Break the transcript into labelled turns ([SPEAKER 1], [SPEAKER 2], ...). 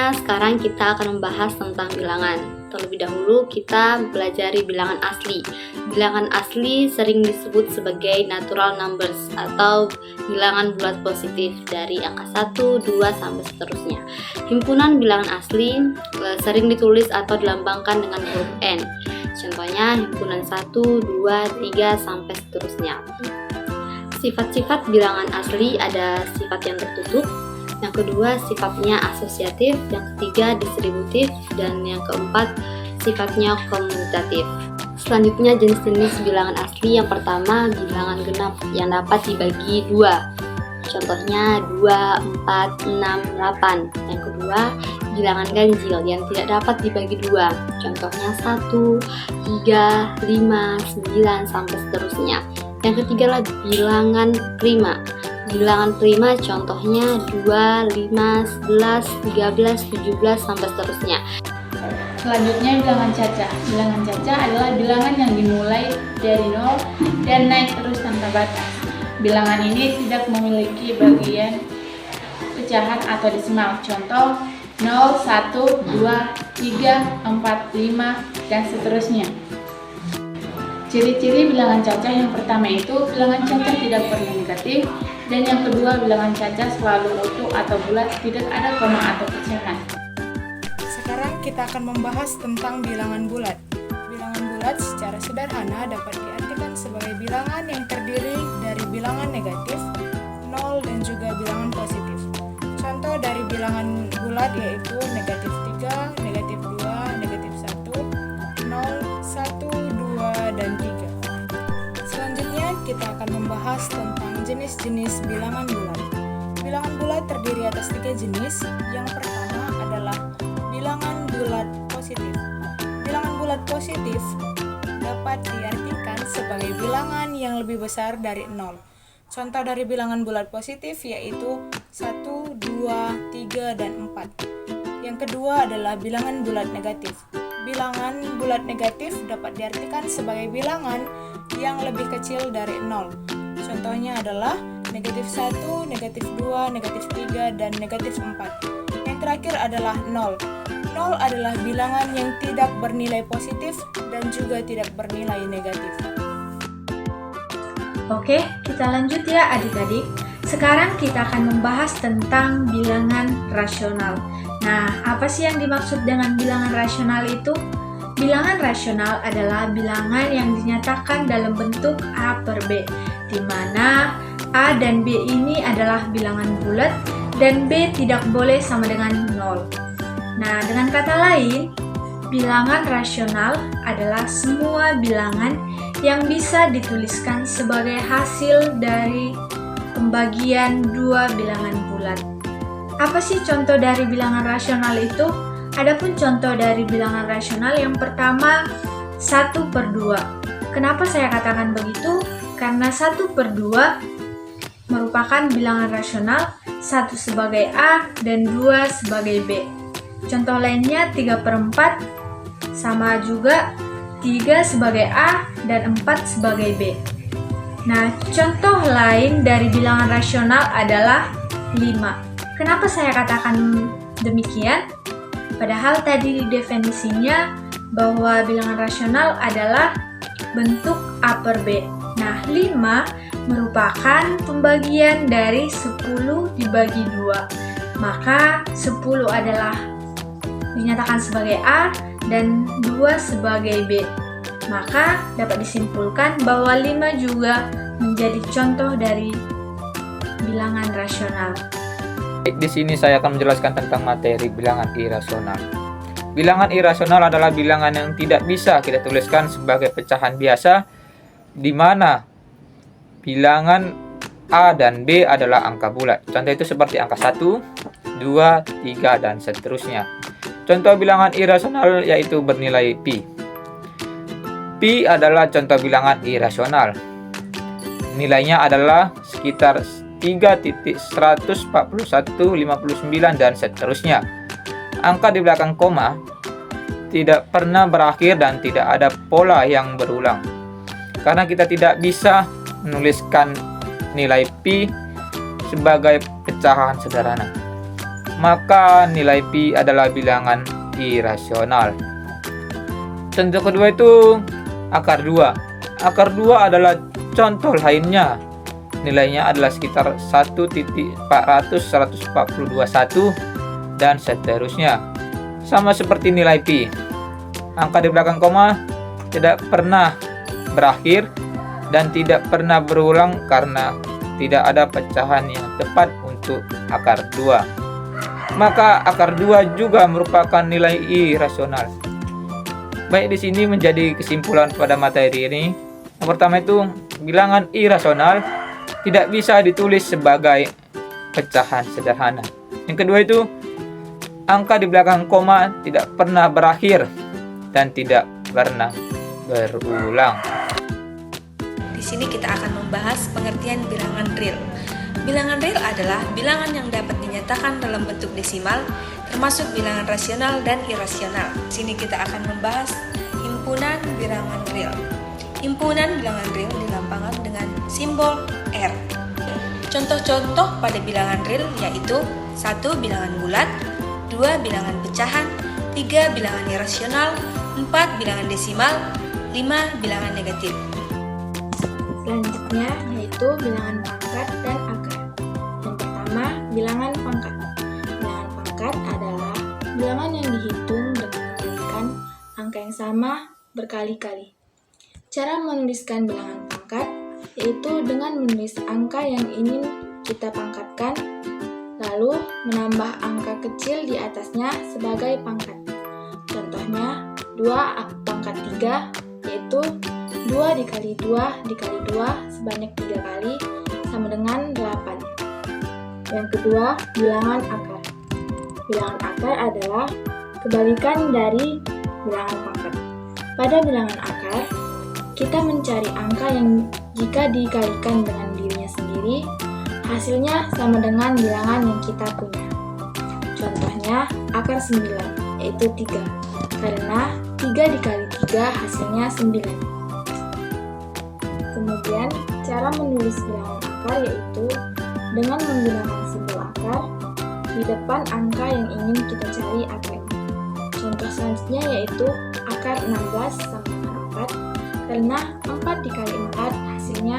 [SPEAKER 1] Selanjutnya, sekarang kita akan membahas tentang bilangan. Terlebih dahulu, kita pelajari bilangan asli. Bilangan asli sering disebut sebagai natural numbers atau bilangan bulat positif dari angka 1, 2, sampai seterusnya. Himpunan bilangan asli sering ditulis atau dilambangkan dengan huruf N. Contohnya himpunan 1, 2, 3, sampai seterusnya. Sifat-sifat bilangan asli ada sifat yang tertutup, yang kedua sifatnya asosiatif, yang ketiga distributif, dan yang keempat sifatnya komutatif. Selanjutnya jenis-jenis bilangan asli. Yang pertama bilangan genap yang dapat dibagi 2. Contohnya 2, 4, 6, 8. Yang kedua bilangan ganjil yang tidak dapat dibagi 2. Contohnya 1, 3, 5, 9, sampai seterusnya. Yang ketiga adalah bilangan prima. Bilangan prima contohnya 2, 5, 11, 13, 17, sampai seterusnya.
[SPEAKER 2] Selanjutnya bilangan cacah. Bilangan cacah adalah bilangan yang dimulai dari 0 dan naik terus tanpa batas. Bilangan ini tidak memiliki bagian pecahan atau desimal. Contoh 0, 1, 2, 3, 4, 5, dan seterusnya. Ciri-ciri bilangan cacah yang pertama itu bilangan cacah tidak pernah negatif, dan yang kedua bilangan cacah selalu utuh atau bulat, tidak ada koma atau pecahan.
[SPEAKER 3] Sekarang kita akan membahas tentang bilangan bulat. Bilangan bulat secara sederhana dapat diartikan sebagai bilangan yang terdiri dari bilangan negatif, 0, dan juga bilangan positif. Contoh dari bilangan bulat yaitu negatif 3, negatif 2, negatif 1, 0, 1, 2, dan 3. Selanjutnya kita akan membahas tentang jenis-jenis bilangan bulat. Bilangan bulat terdiri atas 3 jenis. Yang pertama adalah bilangan bulat positif. Bilangan bulat positif dapat diartikan sebagai bilangan yang lebih besar dari 0. Contoh dari bilangan bulat positif yaitu 1, 2, 3, dan 4. Yang kedua adalah bilangan bulat negatif. Bilangan bulat negatif dapat diartikan sebagai bilangan yang lebih kecil dari 0. Contohnya adalah negatif 1, negatif 2, negatif 3, dan negatif 4. Yang terakhir adalah 0. 0 adalah bilangan yang tidak bernilai positif dan juga tidak bernilai negatif.
[SPEAKER 4] Oke, kita lanjut ya adik-adik. Sekarang kita akan membahas tentang bilangan rasional. Nah, apa sih yang dimaksud dengan bilangan rasional itu? Bilangan rasional adalah bilangan yang dinyatakan dalam bentuk A per B, di mana A dan B ini adalah bilangan bulat dan B tidak boleh sama dengan 0. Nah, dengan kata lain, bilangan rasional adalah semua bilangan yang bisa dituliskan sebagai hasil dari pembagian 2 bilangan bulat. Apa sih contoh dari bilangan rasional itu? Adapun contoh dari bilangan rasional yang pertama 1 per 2. Kenapa saya katakan begitu? Karena 1 per 2 merupakan bilangan rasional, 1 sebagai A dan 2 sebagai B. Contoh lainnya 3 per 4 sama juga 3 sebagai A dan 4 sebagai B. Nah, contoh lain dari bilangan rasional adalah 5. Kenapa saya katakan demikian? Padahal tadi definisinya bahwa bilangan rasional adalah bentuk A per B. Nah, 5 merupakan pembagian dari 10 dibagi 2. Maka 10 adalah dinyatakan sebagai A dan 2 sebagai B. Maka dapat disimpulkan bahwa 5 juga menjadi contoh dari bilangan rasional.
[SPEAKER 5] Di sini saya akan menjelaskan tentang materi bilangan irasional. Bilangan irasional adalah bilangan yang tidak bisa kita tuliskan sebagai pecahan biasa, di mana bilangan A dan B adalah angka bulat. Contoh itu seperti angka 1, 2, 3, dan seterusnya. Contoh bilangan irasional yaitu bernilai pi. Pi adalah contoh bilangan irasional. Nilainya adalah sekitar 3.14159 dan seterusnya. Angka di belakang koma tidak pernah berakhir dan tidak ada pola yang berulang. Karena kita tidak bisa menuliskan nilai pi sebagai pecahan sederhana. maka nilai pi adalah bilangan irasional. Contoh kedua itu akar 2. Akar 2 adalah contoh lainnya. Nilainya adalah sekitar 1.400/142 dan seterusnya. Sama seperti nilai pi. Angka di belakang koma tidak pernah berakhir dan tidak pernah berulang karena tidak ada pecahan yang tepat untuk akar 2. Maka akar 2 juga merupakan nilai irasional. Baik, di sini menjadi kesimpulan pada materi ini. Yang pertama itu, bilangan irasional tidak bisa ditulis sebagai pecahan sederhana. Yang kedua itu, angka di belakang koma tidak pernah berakhir dan tidak pernah berulang.
[SPEAKER 6] Di sini kita akan membahas pengertian bilangan real. Bilangan real adalah bilangan yang dapat dinyatakan dalam bentuk desimal, termasuk bilangan rasional dan irasional. Di sini kita akan membahas himpunan bilangan real. Himpunan bilangan real dilambangkan dengan simbol R. Contoh-contoh pada bilangan real yaitu 1 bilangan bulat, 2 bilangan pecahan, 3 bilangan irasional, 4 bilangan desimal, 5 bilangan negatif.
[SPEAKER 4] Selanjutnya yaitu bilangan pangkat dan akar. Yang pertama, bilangan pangkat. Bilangan pangkat adalah bilangan yang dihitung dengan menggunakan angka yang sama berkali-kali. Cara menuliskan bilangan pangkat yaitu dengan menulis angka yang ingin kita pangkatkan, lalu menambah angka kecil di atasnya sebagai pangkat. Contohnya 2 pangkat 3 yaitu 2 dikali 2 dikali 2 sebanyak 3 kali sama dengan 8. Yang kedua, bilangan akar. Bilangan akar adalah kebalikan dari bilangan pangkat. Pada bilangan akar, kita mencari angka yang jika dikalikan dengan dirinya sendiri, hasilnya sama dengan bilangan yang kita punya. Contohnya, akar 9, yaitu 3, karena 3 dikali 3 hasilnya 9. Kemudian, cara menulis bilangan akar yaitu dengan menggunakan simbol akar di depan angka yang ingin kita cari akarnya. Contoh selanjutnya yaitu akar 16 sama dengan 4, karena 4 dikali 4 hasilnya